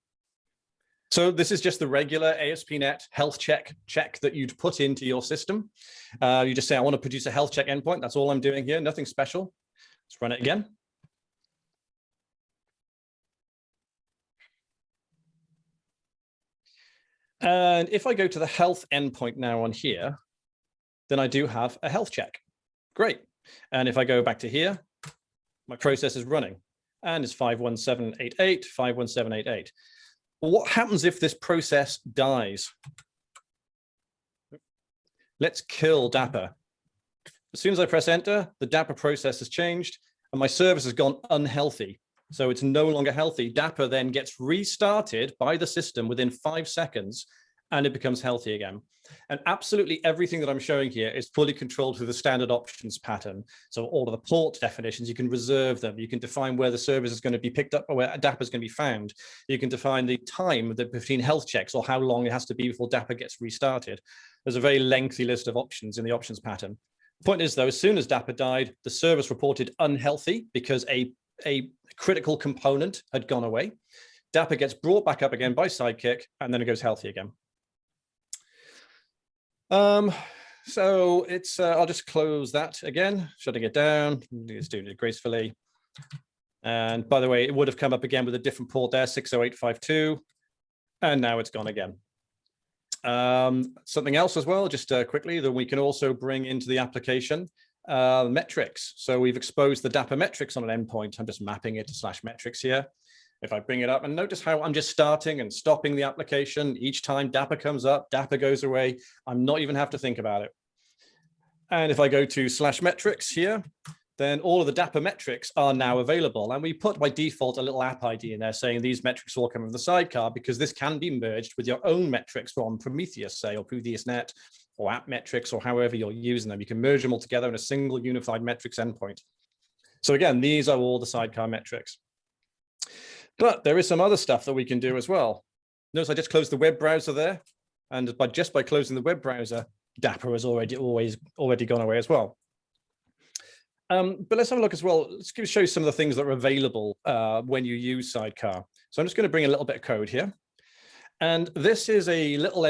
So this is just the regular ASP.NET health check that you'd put into your system. You just say, I want to produce a health check endpoint. That's all I'm doing here. Nothing special. Let's run it again. And if I go to the health endpoint now on here, then I do have a health check. Great. And if I go back to here, my process is running. And it's 51788, 51788. Well, what happens if this process dies? Let's kill Dapr. As soon as I press enter, the Dapr process has changed and my service has gone unhealthy. So it's no longer healthy. Dapr then gets restarted by the system within 5 seconds and it becomes healthy again. And absolutely everything that I'm showing here is fully controlled through the standard options pattern. So all of the port definitions, you can reserve them. You can define where the service is going to be picked up or where Dapr is going to be found. You can define the time between health checks or how long it has to be before Dapr gets restarted. There's a very lengthy list of options in the options pattern. The point is, though, as soon as Dapr died, the service reported unhealthy because a critical component had gone away. Dapr gets brought back up again by Sidekick, and then it goes healthy again. So it's, I'll just close that again, shutting it down, just doing it gracefully. And by the way, it would have come up again with a different port there, 60852, and now it's gone again. Something else as well, just quickly, that we can also bring into the application metrics. So we've exposed the Dapr metrics on an endpoint. I'm just mapping it to /metrics here. If I bring it up and notice how I'm just starting and stopping the application, each time Dapr comes up, Dapr goes away. I'm not even have to think about it. And if I go to /metrics here, then all of the Dapr metrics are now available. And we put by default a little app ID in there saying these metrics all come from the sidecar, because this can be merged with your own metrics from Prometheus, say, or PrometheusNet, or app metrics, or however you're using them. You can merge them all together in a single unified metrics endpoint. So again, these are all the sidecar metrics. But there is some other stuff that we can do as well. Notice I just closed the web browser there. And just by closing the web browser, Dapr has already gone away as well. But let's have a look as well. Let's show you some of the things that are available when you use Sidecar. So I'm just going to bring a little bit of code here. And this is a little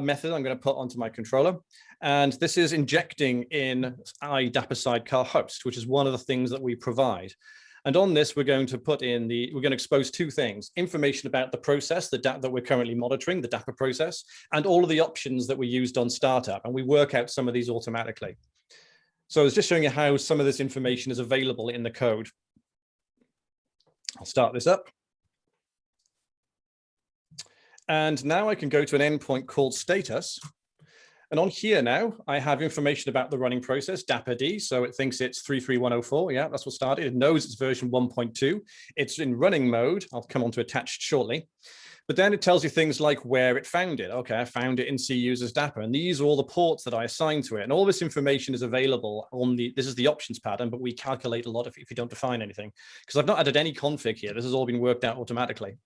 method I'm going to put onto my controller. And this is injecting in Dapr Sidecar host, which is one of the things that we provide. And on this, we're going to put in we're going to expose two things: information about the process that we're currently monitoring, the Dapr process, and all of the options that we used on startup. And we work out some of these automatically. So I was just showing you how some of this information is available in the code. I'll start this up. And now I can go to an endpoint called status. And on here now, I have information about the running process, Dapr. So it thinks it's 33104. Yeah, that's what started. It knows it's version 1.2. It's in running mode. I'll come on to attached shortly. But then it tells you things like where it found it. Okay, I found it in C users Dapr. And these are all the ports that I assigned to it. And all this information is available on this is the options pattern, but we calculate a lot if you don't define anything. Because I've not added any config here. This has all been worked out automatically.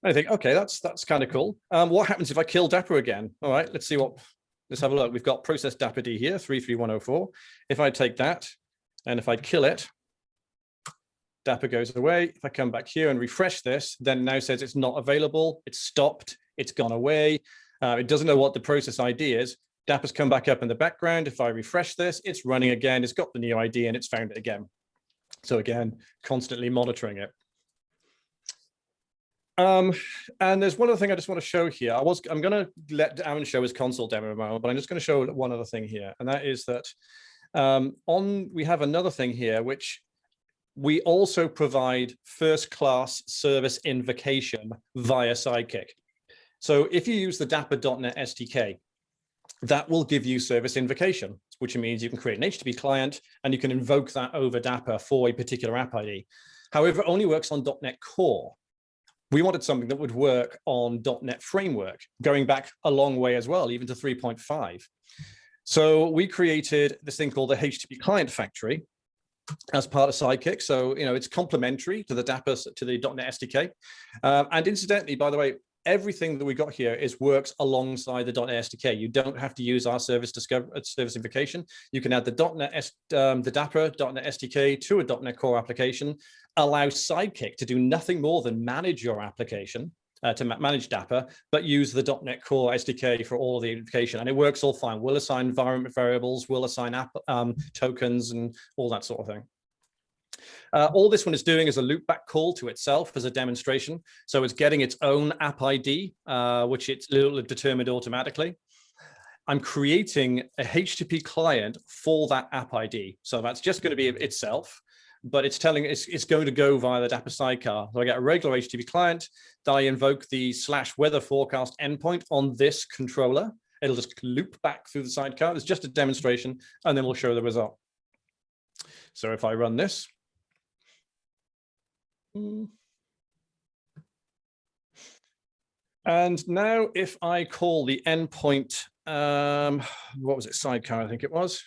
I think, okay, that's kind of cool. What happens if I kill Dapr again? All right, let's have a look. We've got process Dapr here, 33104. If I take that, and if I kill it, Dapr goes away. If I come back here and refresh this, then now says it's not available. It's stopped. It's gone away. It doesn't know what the process ID is. Dapr's come back up in the background. If I refresh this, it's running again. It's got the new ID and it's found it again. So again, constantly monitoring it. And there's one other thing I just want to show here. I'm going to let Aaron show his console demo in a moment, but I'm just going to show one other thing here. And that is that we have another thing here, which we also provide first-class service invocation via Sidekick. So if you use the Dapr.NET SDK, that will give you service invocation, which means you can create an HTTP client and you can invoke that over Dapr for a particular app ID. However, it only works on .NET Core. We wanted something that would work on .NET Framework, going back a long way as well, even to 3.5. So we created this thing called the HTTP Client Factory as part of Sidekick. So, it's complementary to the Dapr, to the .NET SDK. And incidentally, by the way, everything that we got here works alongside the .NET SDK. You don't have to use our service invocation. You can add the Dapr.NET SDK to a .NET Core application, allow Sidekick to do nothing more than manage your application, to manage Dapr, but use the .NET Core SDK for all of the invocation, and it works all fine. We'll assign environment variables, we'll assign app tokens, and all that sort of thing. All this one is doing is a loopback call to itself as a demonstration. So it's getting its own app ID, which it's determined automatically. I'm creating a HTTP client for that app ID. So that's just going to be itself, but it's telling it's going to go via the Dapr sidecar. So I get a regular HTTP client, that I invoke the /weather forecast endpoint on this controller. It'll just loop back through the sidecar. It's just a demonstration, and then we'll show the result. So if I run this, and now if I call the endpoint, what was it, sidecar, I think it was,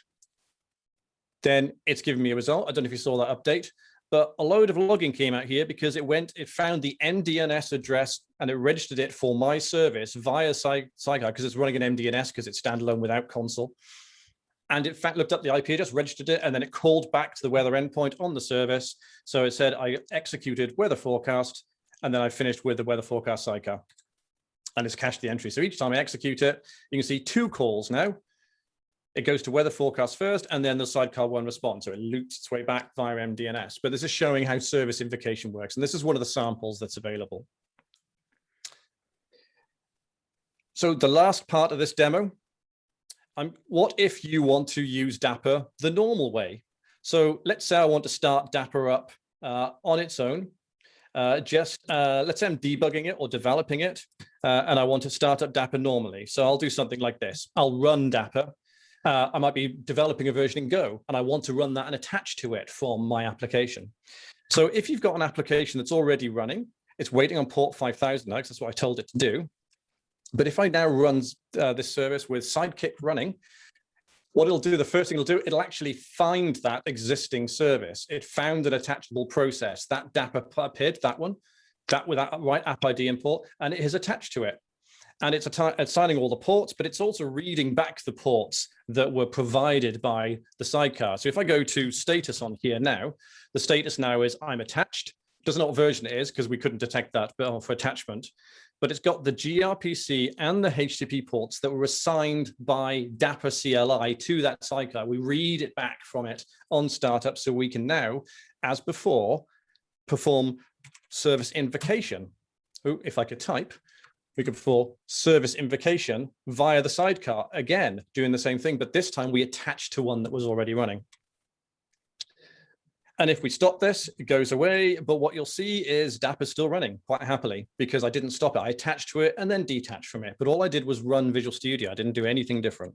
then it's giving me a result. I don't know if you saw that update, but a load of logging came out here because it found the MDNS address and it registered it for my service via sidecar because it's running an MDNS because it's standalone without console. And in fact, looked up the IP address, registered it, and then it called back to the weather endpoint on the service. So it said I executed weather forecast, and then I finished with the weather forecast sidecar. And it's cached the entry. So each time I execute it, you can see 2 calls now. It goes to weather forecast first, and then the sidecar 1 response. So it loops its way back via MDNS. But this is showing how service invocation works. And this is one of the samples that's available. So the last part of this demo, what if you want to use Dapr the normal way? So let's say I want to start Dapr up on its own. Let's say I'm debugging it or developing it, and I want to start up Dapr normally. So I'll do something like this. I'll run Dapr, I might be developing a version in Go, and I want to run that and attach to it from my application. So if you've got an application that's already running, it's waiting on port 5000 now, because that's what I told it to do. But if I now run this service with Sidekick running, what it'll do, the first thing it'll do, it'll actually find that existing service. It found an attachable process, that Dapr PID, that one, that with that right app ID import, and it has attached to it. And it's assigning all the ports, but it's also reading back the ports that were provided by the sidecar. So if I go to status on here now, the status now is I'm attached. Doesn't know what version it is because we couldn't detect that for attachment, but it's got the gRPC and the HTTP ports that were assigned by Dapr CLI to that sidecar. We read it back from it on startup, so we can now, as before, perform service invocation. Oh, if I could type, we could perform service invocation via the sidecar, again, doing the same thing, but this time we attach to one that was already running. And if we stop this, it goes away. But what you'll see is Dapr is still running quite happily because I didn't stop it. I attached to it and then detached from it. But all I did was run Visual Studio. I didn't do anything different.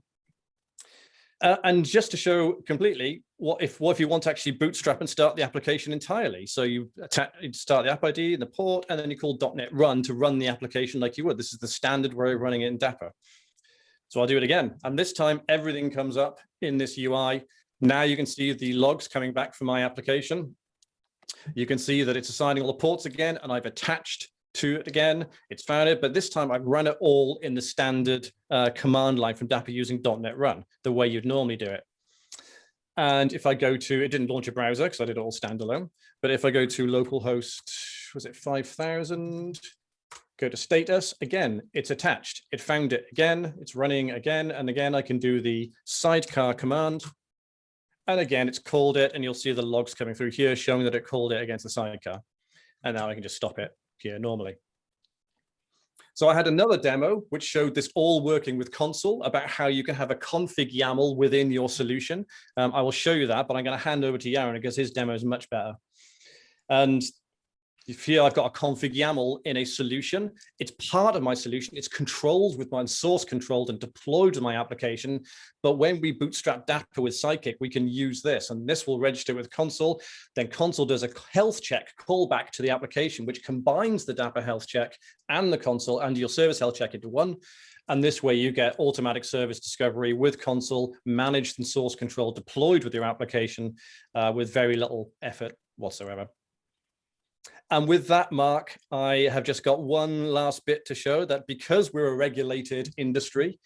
And just to show completely, what if you want to actually bootstrap and start the application entirely? So you start the app ID and the port, and then you call .NET run to run the application like you would. This is the standard way of running it in Dapr. So I'll do it again. And this time, everything comes up in this UI. Now you can see the logs coming back from my application. You can see that it's assigning all the ports again, and I've attached to it again. It's found it, but this time I've run it all in the standard command line from Dapr using .NET Run, the way you'd normally do it. And if I go to, it didn't launch a browser because I did it all standalone, but if I go to localhost, was it 5000? Go to status, again, it's attached. It found it again, it's running again, and again, I can do the sidecar command. And again, it's called it, and you'll see the logs coming through here showing that it called it against the sidecar. And now I can just stop it here normally. So I had another demo which showed this all working with Consul about how you can have a config YAML within your solution. I will show you that, but I'm going to hand over to Yaron because his demo is much better. And here I've got a config YAML in a solution. It's part of my solution. It's controlled with my source controlled and deployed to my application. But when we bootstrap Dapr with Sidekick, we can use this, and this will register with Consul. Then Consul does a health check callback to the application, which combines the Dapr health check and the Consul and your service health check into one. And this way you get automatic service discovery with Consul, managed and source control deployed with your application with very little effort whatsoever. And with that, Mark, I have just got one last bit to show that because we're a regulated industry,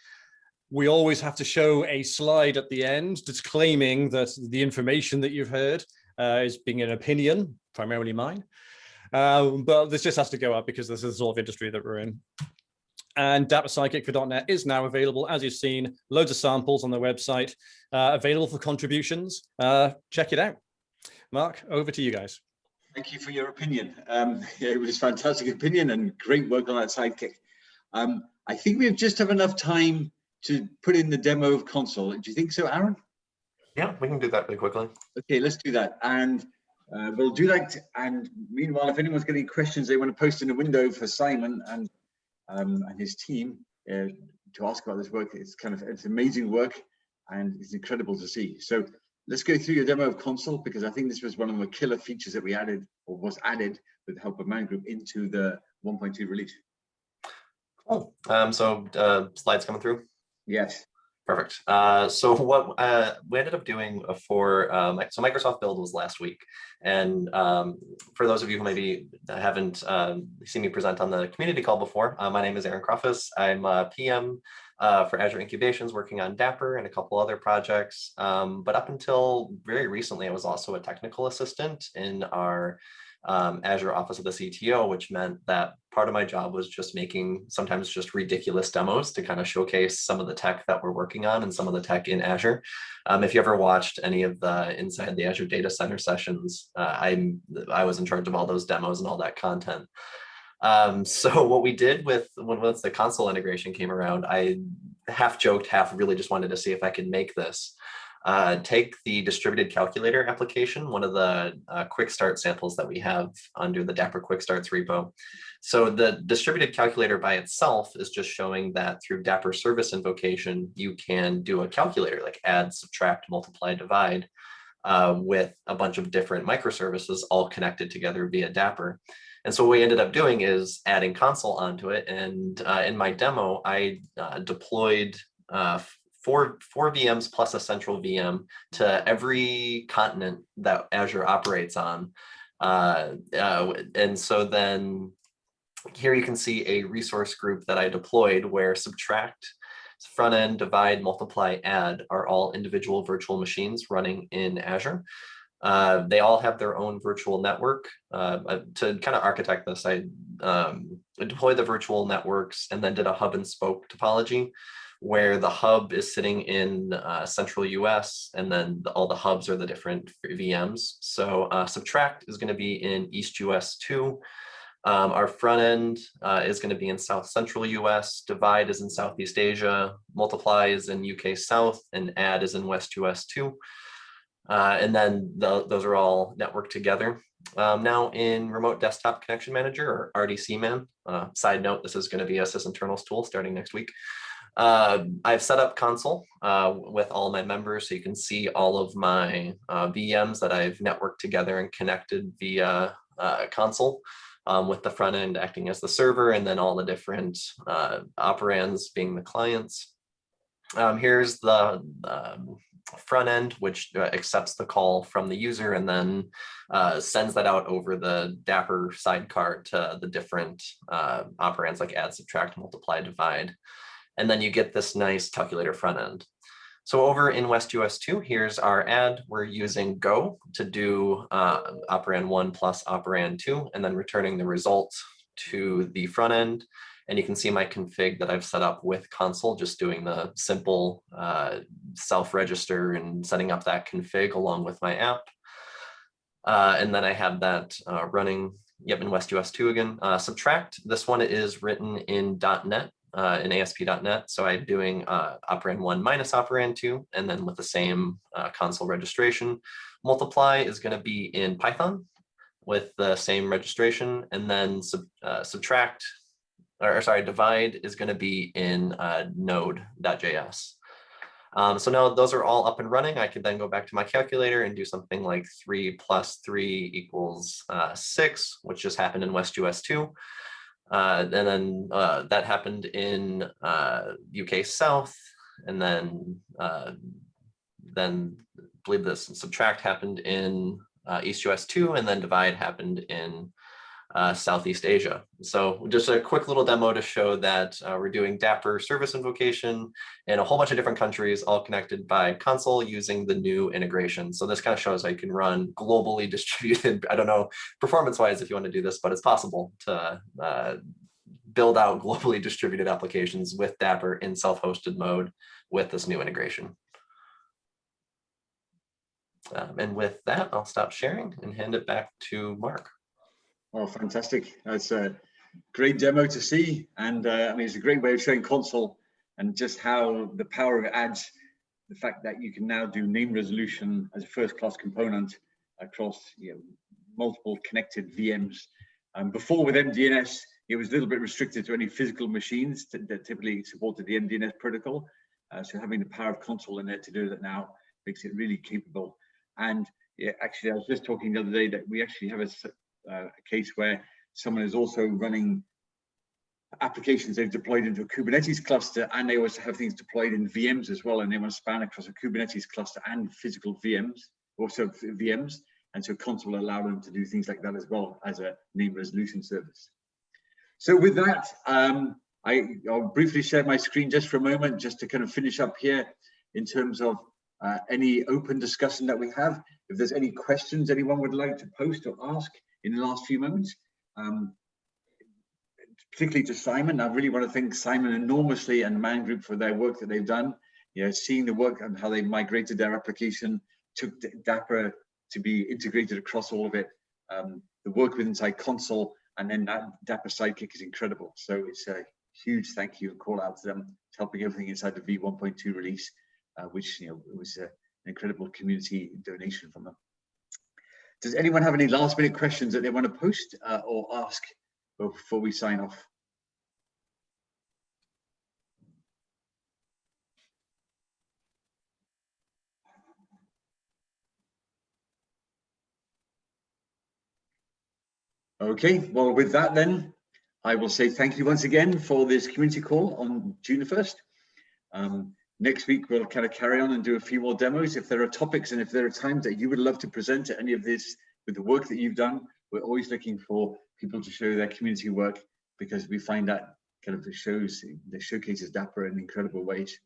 we always have to show a slide at the end disclaiming that the information that you've heard is being an opinion, primarily mine. But this just has to go up because this is the sort of industry that we're in. And Dapr Sidekick for .NET is now available, as you've seen, loads of samples on the website, available for contributions. Check it out. Mark, over to you guys.
Thank you for your opinion. Yeah, it was a fantastic opinion and great work on that Sidekick. I think we just have enough time to put in the demo of Consul. Do you think so, Aaron?
Yeah, we can do that really quickly.
Okay, let's do that. And we'll do that. And meanwhile, if anyone's got any questions they want to post in the window for Simon and his team to ask about this work, it's amazing work and it's incredible to see. So let's go through your demo of Consul, because I think this was one of the killer features that we added, or was added with the help of Man Group into the 1.2 release.
Cool. So slides coming through?
Yes.
Perfect. So what we ended up doing for, so Microsoft Build was last week. And for those of you who maybe haven't seen me present on the community call before, my name is Aaron Cruffus. I'm a PM for Azure Incubations, working on Dapr and a couple other projects. But up until very recently, I was also a technical assistant in our Azure Office of the CTO, which meant that part of my job was just making sometimes just ridiculous demos to kind of showcase some of the tech that we're working on and some of the tech in Azure. If you ever watched any of the Inside the Azure Data Center sessions, I was in charge of all those demos and all that content. So what we did once the Consul integration came around, I half joked, half really just wanted to see if I could make this. take the distributed calculator application, one of the quick start samples that we have under the Dapr quick starts repo. So the distributed calculator by itself is just showing that through Dapr service invocation, you can do a calculator like add, subtract, multiply, divide with a bunch of different microservices all connected together via Dapr. And so what we ended up doing is adding console onto it. And in my demo, I deployed four VMs plus a central VM to every continent that Azure operates on. And so then here you can see a resource group that I deployed where subtract, front end, divide, multiply, add are all individual virtual machines running in Azure. They all have their own virtual network. To kind of architect this, I deployed the virtual networks and then did a hub and spoke topology where the hub is sitting in central US and then all the hubs are the different VMs. So subtract is going to be in East US 2. Our front end is going to be in South Central US, divide is in Southeast Asia, multiply is in UK South, and add is in West US 2. And then those are all networked together. Now in Remote Desktop Connection Manager, or RDC Man, side note, this is going to be a sysinternals tool starting next week. I've set up console with all my members, so you can see all of my VMs that I've networked together and connected via console. With the front end acting as the server and then all the different operands being the clients. Here's the front end, which accepts the call from the user and then sends that out over the Dapr sidecar to the different operands like add, subtract, multiply, divide. And then you get this nice calculator front end. So over in West US 2, here's our add. We're using Go to do operand 1 plus operand 2, and then returning the result to the front end. And you can see my config that I've set up with console, just doing the simple self-register and setting up that config along with my app. And then I have that running, in West US 2 again. Subtract, this one is written in .NET. In ASP.NET. So I'm doing operand 1 minus operand 2, and then with the same console registration. Multiply is going to be in Python with the same registration, and then divide is going to be in node.js. So now those are all up and running. I could then go back to my calculator and do something like 3 plus 3 equals 6, which just happened in West US 2. And then that happened in UK South, and then I believe this subtract happened in East US 2, and then divide happened in Southeast Asia. So just a quick little demo to show that we're doing Dapr service invocation in a whole bunch of different countries, all connected by console using the new integration. So this kind of shows how you can run globally distributed, I don't know, performance-wise if you want to do this, but it's possible to build out globally distributed applications with Dapr in self-hosted mode with this new integration. And with that, I'll stop sharing and hand it back to Mark.
Oh, fantastic. That's a great demo to see. And I mean, it's a great way of showing console and just how the power of it adds the fact that you can now do name resolution as a first-class component across multiple connected VMs. Before with MDNS, it was a little bit restricted to any physical machines that typically supported the MDNS protocol. So having the power of console in there to do that now makes it really capable. And actually, I was just talking the other day that we actually have a case where someone is also running applications they've deployed into a Kubernetes cluster, and they also have things deployed in VMs as well, and they want to span across a Kubernetes cluster and physical VMs, also VMs, and so console allow them to do things like that as well as a name resolution service. So with that, I'll briefly share my screen just for a moment, just to kind of finish up here in terms of any open discussion that we have. If there's any questions anyone would like to post or ask in the last few moments, particularly to Simon. I really want to thank Simon enormously and the Man Group for their work that they've done. Seeing the work and how they migrated their application, took Dapr to be integrated across all of it. The work with inside console, and then that Dapr Sidekick is incredible. So it's a huge thank you and call out to them, helping everything inside the V1.2 release, which was incredible community donation from them. Does anyone have any last minute questions that they want to post or ask before we sign off? Okay, well, with that then, I will say thank you once again for this community call on June the 1st. Next week, we'll kind of carry on and do a few more demos. If there are topics and if there are times that you would love to present at any of this with the work that you've done, we're always looking for people to show their community work, because we find that kind of showcases Dapr in incredible ways.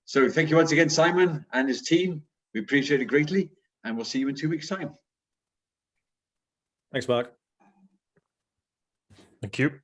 So thank you once again, Simon and his team. We appreciate it greatly, and we'll see you in 2 weeks' time.
Thanks, Mark.
Thank you.